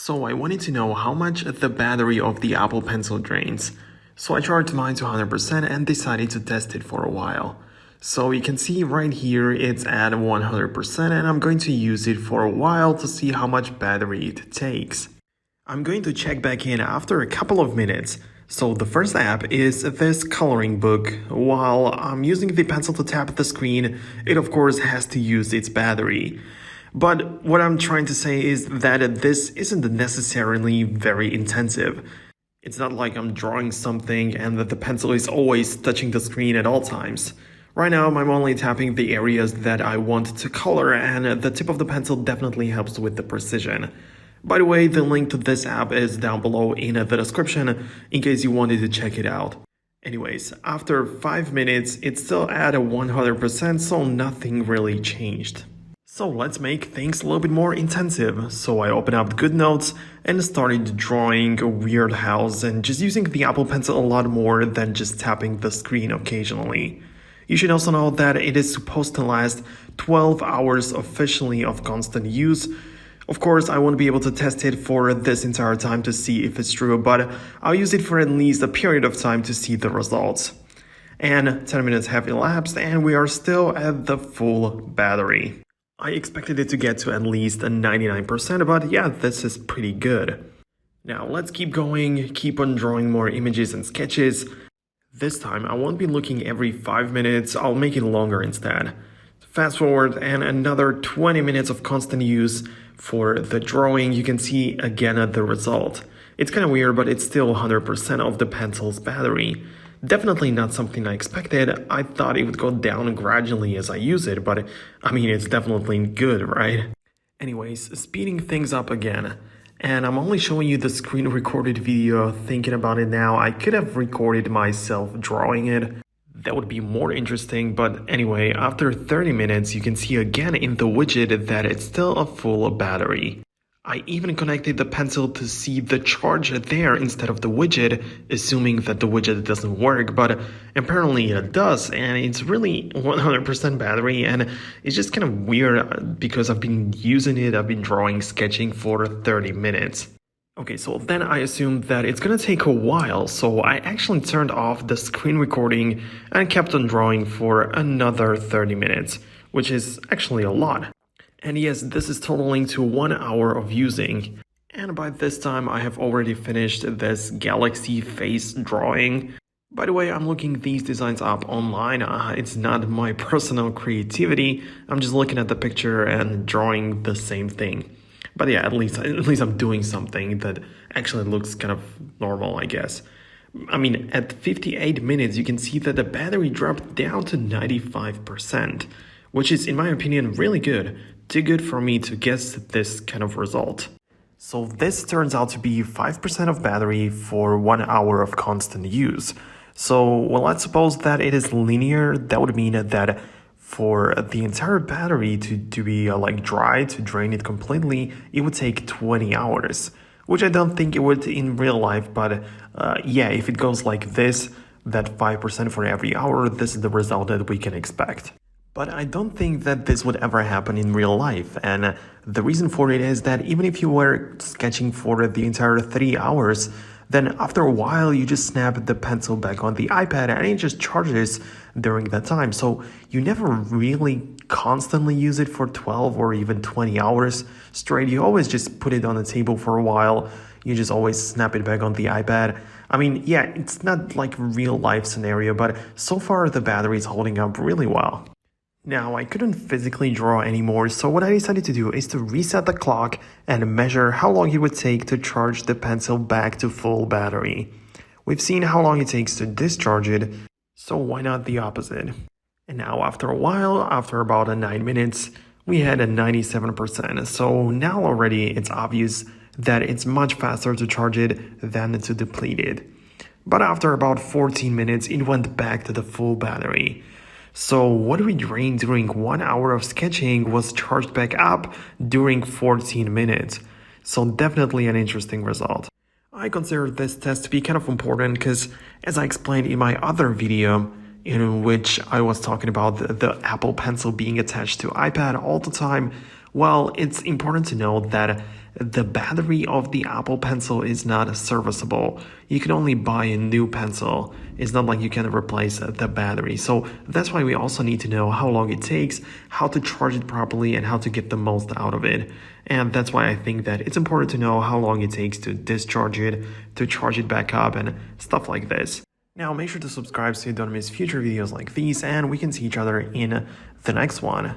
So I wanted to know how much the battery of the Apple Pencil drains. So I charged mine to 100% and decided to test it for a while. So you can see right here it's at 100% and I'm going to use it for a while to see how much battery it takes. I'm going to check back in after a couple of minutes. So the first app is this coloring book. While I'm using the pencil to tap the screen, it of course has to use its battery. But what I'm trying to say is that this isn't necessarily very intensive. It's not like I'm drawing something and that the pencil is always touching the screen at all times. Right now, I'm only tapping the areas that I want to color, and the tip of the pencil definitely helps with the precision. By the way, the link to this app is down below in the description in case you wanted to check it out. Anyways, after 5 minutes, it's still at 100%, so nothing really changed. So let's make things a little bit more intensive. So I opened up GoodNotes and started drawing a weird house and just using the Apple Pencil a lot more than just tapping the screen occasionally. You should also know that it is supposed to last 12 hours officially of constant use. Of course, I won't be able to test it for this entire time to see if it's true, but I'll use it for at least a period of time to see the results. And 10 minutes have elapsed and we are still at the full battery. I expected it to get to at least 99%, but yeah, this is pretty good. Now let's keep going, keep on drawing more images and sketches. This time I won't be looking every 5 minutes, I'll make it longer instead. Fast forward and another 20 minutes of constant use for the drawing. You can see again the result. It's kind of weird, but it's still 100% of the pencil's battery. Definitely not something I expected. I thought it would go down gradually as I use it, but I mean, it's definitely good, right? Anyways, speeding things up again. And I'm only showing you the screen recorded video. Thinking about it now, I could have recorded myself drawing it. That would be more interesting, but anyway, after 30 minutes, you can see again in the widget that it's still a full battery. I even connected the pencil to see the charge there instead of the widget, assuming that the widget doesn't work, but apparently it does, and it's really 100% battery, and it's just kind of weird because I've been using it, I've been drawing, sketching for 30 minutes. Okay, so then I assumed that it's gonna take a while, so I actually turned off the screen recording and kept on drawing for another 30 minutes, which is actually a lot. And yes, this is totaling to 1 hour of using. And by this time, I have already finished this galaxy face drawing. By the way, I'm looking these designs up online. It's not my personal creativity. I'm just looking at the picture and drawing the same thing. But yeah, at least I'm doing something that actually looks kind of normal, I guess. I mean, at 58 minutes, you can see that the battery dropped down to 95%, which is, in my opinion, really good. Too good for me to guess this kind of result. So this turns out to be 5% of battery for 1 hour of constant use. So, well, let's suppose that it is linear. That would mean that for the entire battery to be like dry, to drain it completely, it would take 20 hours, which I don't think it would in real life. But yeah, if it goes like this, that 5% for every hour, this is the result that we can expect. But I don't think that this would ever happen in real life, and the reason for it is that even if you were sketching for the entire 3 hours, then after a while you just snap the pencil back on the iPad and it just charges during that time. So you never really constantly use it for 12 or even 20 hours straight. You always just put it on the table for a while. You just always snap it back on the iPad. I mean, yeah, it's not like a real life scenario, but so far the battery is holding up really well. Now, I couldn't physically draw anymore, so what I decided to do is to reset the clock and measure how long it would take to charge the pencil back to full battery. We've seen how long it takes to discharge it, so why not the opposite? And now after a while, after about 9 minutes, we had a 97%, so now already it's obvious that it's much faster to charge it than to deplete it. But after about 14 minutes, it went back to the full battery. So what we drained during 1 hour of sketching was charged back up during 14 minutes. So definitely an interesting result. I consider this test to be kind of important because, as I explained in my other video, in which I was talking about the Apple Pencil being attached to iPad all the time, Well, it's important to note that the battery of the Apple Pencil is not serviceable. You can only buy a new pencil. It's not like you can replace the battery. So that's why we also need to know how long it takes, how to charge it properly, and how to get the most out of it. And that's why I think that it's important to know how long it takes to discharge it, to charge it back up, and stuff like this. Now, make sure to subscribe so you don't miss future videos like these, and we can see each other in the next one.